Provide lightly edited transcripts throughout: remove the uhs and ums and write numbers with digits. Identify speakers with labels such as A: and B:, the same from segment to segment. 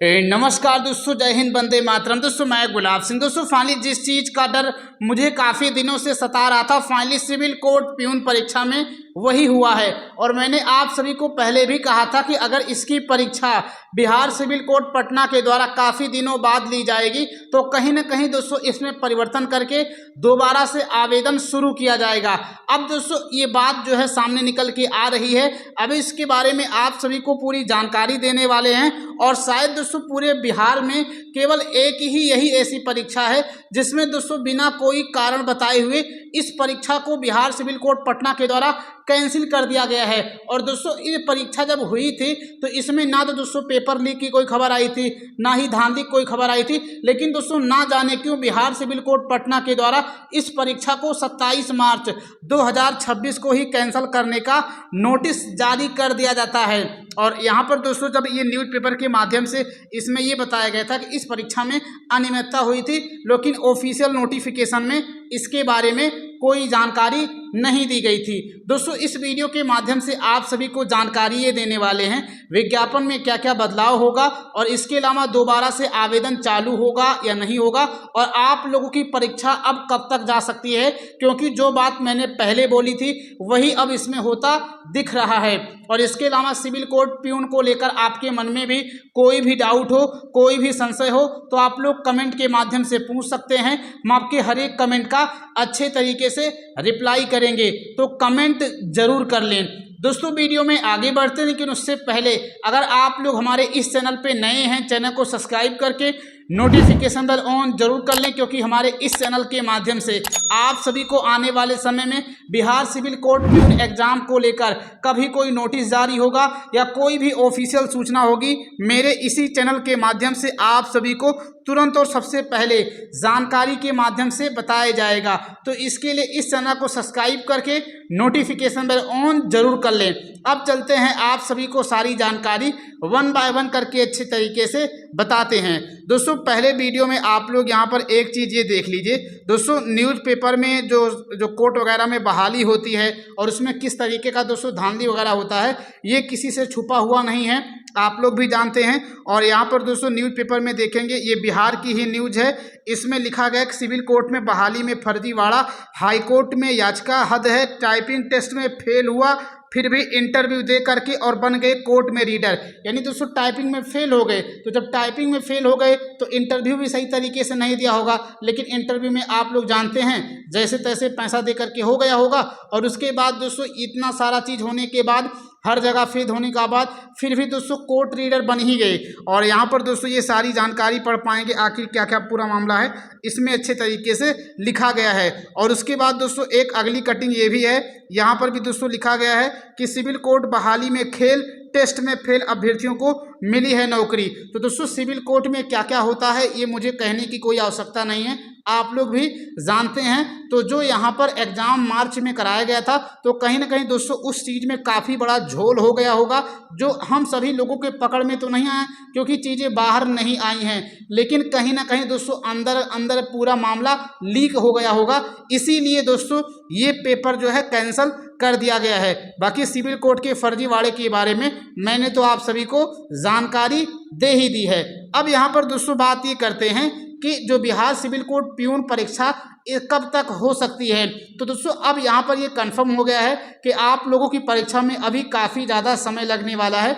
A: नमस्कार दोस्तों, जय हिंद, वंदे मातरम। दोस्तों मैं गुलाब सिंह। दोस्तों फाइनली जिस चीज़ का डर मुझे काफ़ी दिनों से सता रहा था, फाइनली सिविल कोर्ट प्यून परीक्षा में वही हुआ है। और मैंने आप सभी को पहले भी कहा था कि अगर इसकी परीक्षा बिहार सिविल कोर्ट पटना के द्वारा काफ़ी दिनों बाद ली जाएगी तो कहीं ना कहीं दोस्तों इसमें परिवर्तन करके दोबारा से आवेदन शुरू किया जाएगा। अब दोस्तों ये बात जो है सामने निकल के आ रही है। अभी इसके बारे में आप सभी को पूरी जानकारी देने वाले हैं। और शायद दोस्तों पूरे बिहार में केवल एक ही यही ऐसी परीक्षा है जिसमें दोस्तों बिना कोई कारण बताए हुए इस परीक्षा को बिहार सिविल कोर्ट पटना के द्वारा कैंसिल कर दिया गया है। और दोस्तों ये परीक्षा जब हुई थी तो इसमें ना तो दोस्तों पेपर लीक की कोई खबर आई थी, ना ही धांधली की कोई खबर आई थी। लेकिन दोस्तों ना जाने क्यों बिहार सिविल कोर्ट पटना के द्वारा इस परीक्षा को 27 मार्च 2026 को ही कैंसिल करने का नोटिस जारी कर दिया जाता है। और यहाँ पर दोस्तों जब ये न्यूज़पेपर के माध्यम से इसमें ये बताया गया था कि इस परीक्षा में अनियमितता हुई थी, लेकिन ऑफिशियल नोटिफिकेशन में इसके बारे में कोई जानकारी नहीं दी गई थी। दोस्तों इस वीडियो के माध्यम से आप सभी को जानकारी ये देने वाले हैं विज्ञापन में क्या क्या बदलाव होगा, और इसके अलावा दोबारा से आवेदन चालू होगा या नहीं होगा, और आप लोगों की परीक्षा अब कब तक जा सकती है, क्योंकि जो बात मैंने पहले बोली थी वही अब इसमें होता दिख रहा है। और इसके अलावा सिविल कोर्ट प्यून को लेकर आपके मन में भी कोई भी डाउट हो, कोई भी संशय हो तो आप लोग कमेंट के माध्यम से पूछ सकते हैं। हम आपके हर एक कमेंट का अच्छे तरीके से रिप्लाई करेंगे, तो कमेंट जरूर कर लें। दोस्तों वीडियो में आगे बढ़ते हैं, लेकिन उससे पहले अगर आप लोग हमारे इस चैनल पे नए हैं, चैनल को सब्सक्राइब करके नोटिफिकेशन बेल ऑन जरूर कर लें, क्योंकि हमारे इस चैनल के माध्यम से आप सभी को आने वाले समय में Bihar civil court peon exam को लेकर कभी कोई नोटिस जारी होगा या कोई भी ऑफिशियल सूचना होगी, मेरे इसी चैनल के माध्यम से आप सभी को तुरंत और सबसे पहले जानकारी के माध्यम से बताया जाएगा। तो इसके लिए इस चैनल को सब्सक्राइब करके नोटिफिकेशन बेल ऑन जरूर कर लें। अब चलते हैं आप सभी को सारी जानकारी वन बाय वन करके अच्छे तरीके से बताते हैं। दोस्तों पहले वीडियो में आप लोग यहाँ पर एक चीज़ ये देख लीजिए। दोस्तों न्यूज़पेपर में जो कोर्ट वगैरह में बहाली होती है और उसमें किस तरीके का दोस्तों धांधली वगैरह होता है, ये किसी से छुपा हुआ नहीं है, आप लोग भी जानते हैं। और यहाँ पर दोस्तों न्यूज़पेपर में देखेंगे, ये बिहार की ही न्यूज़ है। इसमें लिखा गया कि सिविल कोर्ट में बहाली में फर्जीवाड़ा, हाईकोर्ट में याचिका हद है, टाइपिंग टेस्ट में फेल हुआ फिर भी इंटरव्यू दे करके और बन गए कोर्ट में रीडर। यानी दोस्तों टाइपिंग में फेल हो गए, तो जब टाइपिंग में फेल हो गए तो इंटरव्यू भी सही तरीके से नहीं दिया होगा। लेकिन इंटरव्यू में आप लोग जानते हैं जैसे तैसे पैसा दे करके हो गया होगा, और उसके बाद दोस्तों इतना सारा चीज़ होने के बाद, हर जगह फेल होने के बाद फिर भी दोस्तों कोर्ट रीडर बन ही गए। और यहाँ पर दोस्तों ये सारी जानकारी पढ़ पाएंगे आखिर क्या क्या पूरा मामला है, इसमें अच्छे तरीके से लिखा गया है। और उसके बाद दोस्तों एक अगली कटिंग ये भी है, यहाँ पर भी दोस्तों लिखा गया है कि सिविल कोर्ट बहाली में खेल, टेस्ट में फेल अभ्यर्थियों को मिली है नौकरी। तो दोस्तों सिविल कोर्ट में क्या क्या होता है ये मुझे कहने की कोई आवश्यकता नहीं है, आप लोग भी जानते हैं। तो जो यहाँ पर एग्जाम मार्च में कराया गया था, तो कहीं ना कहीं दोस्तों उस चीज़ में काफ़ी बड़ा झोल हो गया होगा, जो हम सभी लोगों के पकड़ में तो नहीं आया क्योंकि चीज़ें बाहर नहीं आई हैं, लेकिन कहीं ना कहीं दोस्तों अंदर अंदर पूरा मामला लीक हो गया होगा। इसीलिए दोस्तों ये पेपर जो है कैंसिल कर दिया गया है। बाकी सिविल कोर्ट के फर्जीवाड़े के बारे में मैंने तो आप सभी को जानकारी दे ही दी है। अब यहाँ पर दोस्तों बात ये करते हैं कि जो बिहार सिविल कोर्ट प्यून परीक्षा ये कब तक हो सकती है। तो दोस्तों अब यहाँ पर ये कंफर्म हो गया है कि आप लोगों की परीक्षा में अभी काफ़ी ज़्यादा समय लगने वाला है,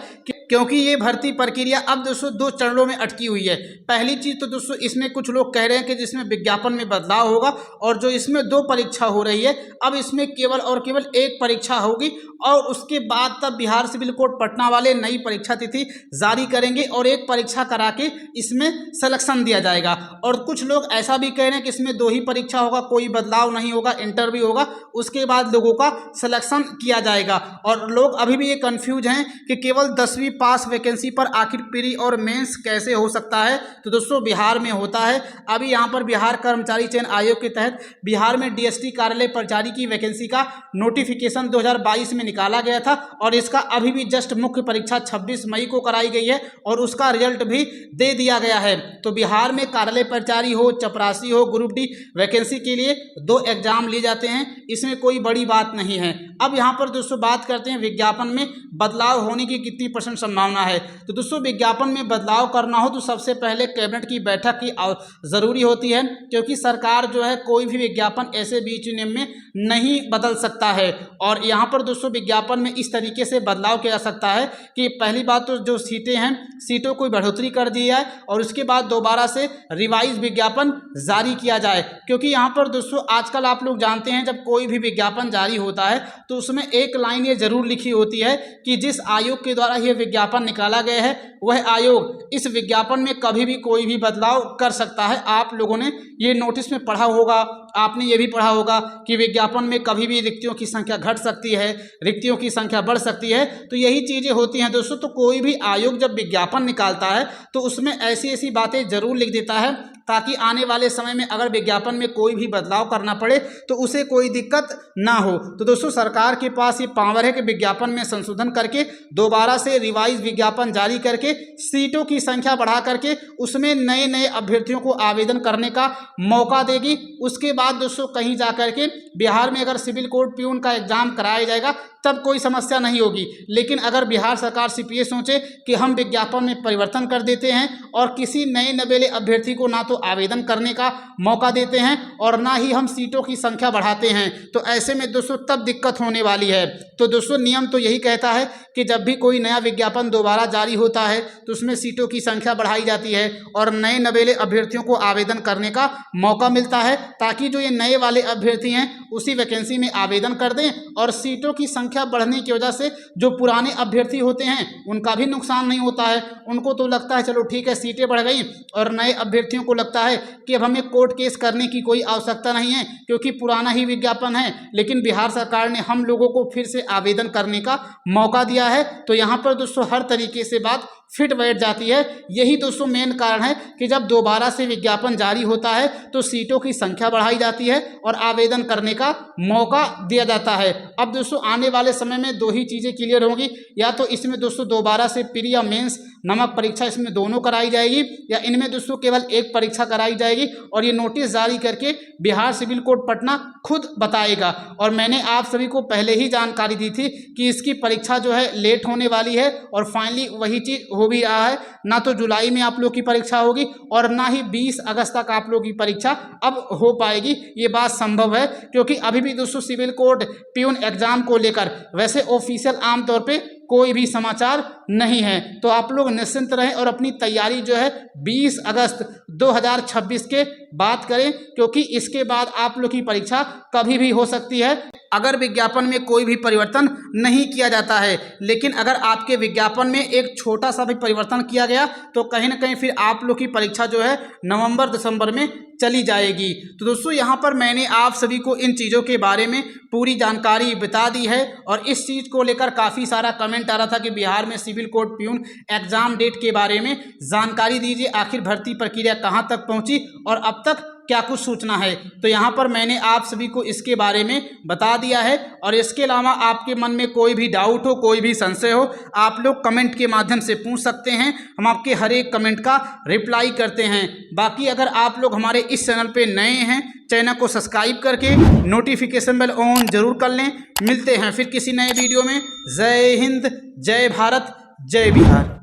A: क्योंकि ये भर्ती प्रक्रिया अब दोस्तों 2 चरणों में अटकी हुई है। पहली चीज़ तो दोस्तों इसमें कुछ लोग कह रहे हैं कि जिसमें विज्ञापन में बदलाव होगा, और जो इसमें 2 परीक्षा हो रही है, अब इसमें केवल और केवल 1 परीक्षा होगी, और उसके बाद तब बिहार सिविल कोर्ट पटना वाले नई परीक्षा तिथि जारी करेंगे और 1 परीक्षा करा के इसमें सिलेक्शन दिया जाएगा। और कुछ लोग ऐसा भी कह रहे हैं कि इसमें 2 ही परीक्षा होगा, कोई बदलाव नहीं होगा, इंटरव्यू होगा, उसके बाद लोगों का सिलेक्शन किया जाएगा। और लोग अभी भी ये कंफ्यूज हैं कि केवल 10वीं पास वैकेंसी पर आखिर प्री और मेंस कैसे हो सकता है। तो दोस्तों बिहार में होता है। अभी यहाँ पर बिहार कर्मचारी चयन आयोग के तहत बिहार में डीएसटी कार्यालय प्राचार्य की वैकेंसी का नोटिफिकेशन 2022 में निकाला गया था, और इसका अभी भी जस्ट मुख्य परीक्षा 26 मई को कराई गई है और उसका रिजल्ट भी दे दिया गया है। तो बिहार में कार्यालय प्राचार्य हो, चपरासी हो, ग्रुप डी वैकेंसी वैकेंसी के लिए 2 एग्जाम लिए जाते हैं, इसमें कोई बड़ी बात नहीं है। अब यहाँ पर दोस्तों बात करते हैं विज्ञापन में बदलाव होने की कितनी % संभावना है। तो दोस्तों विज्ञापन में बदलाव करना हो तो सबसे पहले कैबिनेट की बैठक की ज़रूरी होती है, क्योंकि सरकार जो है कोई भी विज्ञापन ऐसे बीच में नहीं बदल सकता है। और यहाँ पर दोस्तों विज्ञापन में इस तरीके से बदलाव किया जा सकता है कि पहली बात तो जो सीटें हैं, सीटों को बढ़ोतरी कर दी जाए और उसके बाद दोबारा से रिवाइज विज्ञापन जारी किया जाए। क्योंकि यहाँ पर दोस्तों आजकल आप लोग जानते हैं जब कोई भी विज्ञापन जारी होता है तो उसमें एक लाइन ये जरूर लिखी होती है कि जिस आयोग के द्वारा यह विज्ञापन निकाला गया है वह आयोग इस विज्ञापन में कभी भी कोई भी बदलाव कर सकता है। आप लोगों ने ये नोटिस में पढ़ा होगा, आपने ये भी पढ़ा होगा कि विज्ञापन में कभी भी रिक्तियों की संख्या घट सकती है, रिक्तियों की संख्या बढ़ सकती है। तो यही चीज़ें होती हैं दोस्तों। तो कोई भी आयोग जब विज्ञापन निकालता है तो उसमें ऐसी ऐसी बातें जरूर लिख देता है ताकि आने वाले समय में अगर विज्ञापन में कोई भी बदलाव करना पड़े तो उसे कोई दिक्कत ना हो। तो दोस्तों सरकार के पास ये पावर है कि विज्ञापन में संशोधन करके दोबारा से रिवाइज विज्ञापन जारी करके सीटों की संख्या बढ़ा करके उसमें नए नए अभ्यर्थियों को आवेदन करने का मौका देगी। उसके बाद दोस्तों कहीं जा करके बिहार में अगर सिविल कोर्ट प्यून का एग्जाम कराया जाएगा तब कोई समस्या नहीं होगी। लेकिन अगर बिहार सरकार CPA सोचे कि हम विज्ञापन में परिवर्तन कर देते हैं और किसी नए नवेले अभ्यर्थी को ना तो आवेदन करने का मौका देते हैं और ना ही हम सीटों की संख्या बढ़ाते हैं, तो ऐसे में दोस्तों तब दिक्कत होने वाली है। तो दोस्तों नियम तो यही कहता है कि जब भी कोई नया विज्ञापन दोबारा जारी होता है तो उसमें सीटों की संख्या बढ़ाई जाती है और नए नवेले अभ्यर्थियों को आवेदन करने का मौका मिलता है ताकि जो ये नए वाले अभ्यर्थी हैं उसी वैकेंसी में आवेदन कर दें और सीटों की संख्या बढ़ने की वजह से जो पुराने अभ्यर्थी होते हैं उनका भी नुकसान नहीं होता है। उनको तो लगता है चलो ठीक है सीटें बढ़ गई, और नए अभ्यर्थियों को लगता है कि अब हमें कोर्ट केस करने की कोई आवश्यकता नहीं है क्योंकि पुराना ही विज्ञापन है। लेकिन बिहार सरकार ने हम लोगों को फिर से आवेदन करने का मौका दिया है। तो यहाँ पर दोस्तों हर तरीके से बात फिट बैठ जाती है। यही दोस्तों मेन कारण है कि जब दोबारा से विज्ञापन जारी होता है तो सीटों की संख्या बढ़ाई जाती है और आवेदन करने का मौका दिया जाता है। अब दोस्तों आने वाले समय में 2 ही चीज़ें क्लियर होंगी, या तो इसमें दोस्तों दोबारा से प्री या मेंस नामक परीक्षा इसमें दोनों कराई जाएगी, या इनमें दोस्तों केवल एक परीक्षा कराई जाएगी और ये नोटिस जारी करके बिहार सिविल कोर्ट पटना खुद बताएगा। और मैंने आप सभी को पहले ही जानकारी दी थी कि इसकी परीक्षा जो है लेट होने वाली है और फाइनली वही चीज़ हो भी रहा है। ना तो जुलाई में आप लोग की परीक्षा होगी और ना ही 20 अगस्त तक आप लोग की परीक्षा अब हो पाएगी। ये बात संभव है क्योंकि अभी भी दोस्तों सिविल कोर्ट प्यून एग्जाम को लेकर वैसे ऑफिशियल आमतौर पे कोई भी समाचार नहीं है। तो आप लोग निश्चिंत रहें और अपनी तैयारी जो है 20 अगस्त 2026 के बाद करें, क्योंकि इसके बाद आप लोग की परीक्षा कभी भी हो सकती है अगर विज्ञापन में कोई भी परिवर्तन नहीं किया जाता है। लेकिन अगर आपके विज्ञापन में एक छोटा सा भी परिवर्तन किया गया तो कहीं ना कहीं फिर आप लोग की परीक्षा जो है नवंबर-दिसंबर में चली जाएगी। तो दोस्तों यहाँ पर मैंने आप सभी को इन चीज़ों के बारे में पूरी जानकारी बता दी है। और इस चीज़ को लेकर काफ़ी सारा कमेंट आ रहा था कि बिहार में civil court peon exam date के बारे में जानकारी दीजिए, आखिर भर्ती प्रक्रिया कहाँ तक पहुँची और अब तक क्या कुछ सूचना है। तो यहाँ पर मैंने आप सभी को इसके बारे में बता दिया है। और इसके अलावा आपके मन में कोई भी डाउट हो, कोई भी संशय हो, आप लोग कमेंट के माध्यम से पूछ सकते हैं। हम आपके हर एक कमेंट का रिप्लाई करते हैं। बाकी अगर आप लोग हमारे इस चैनल पे नए हैं, चैनल को सब्सक्राइब करके नोटिफिकेशन बेल ऑन जरूर कर लें। मिलते हैं फिर किसी नए वीडियो में। जय हिंद, जय भारत, जय बिहार।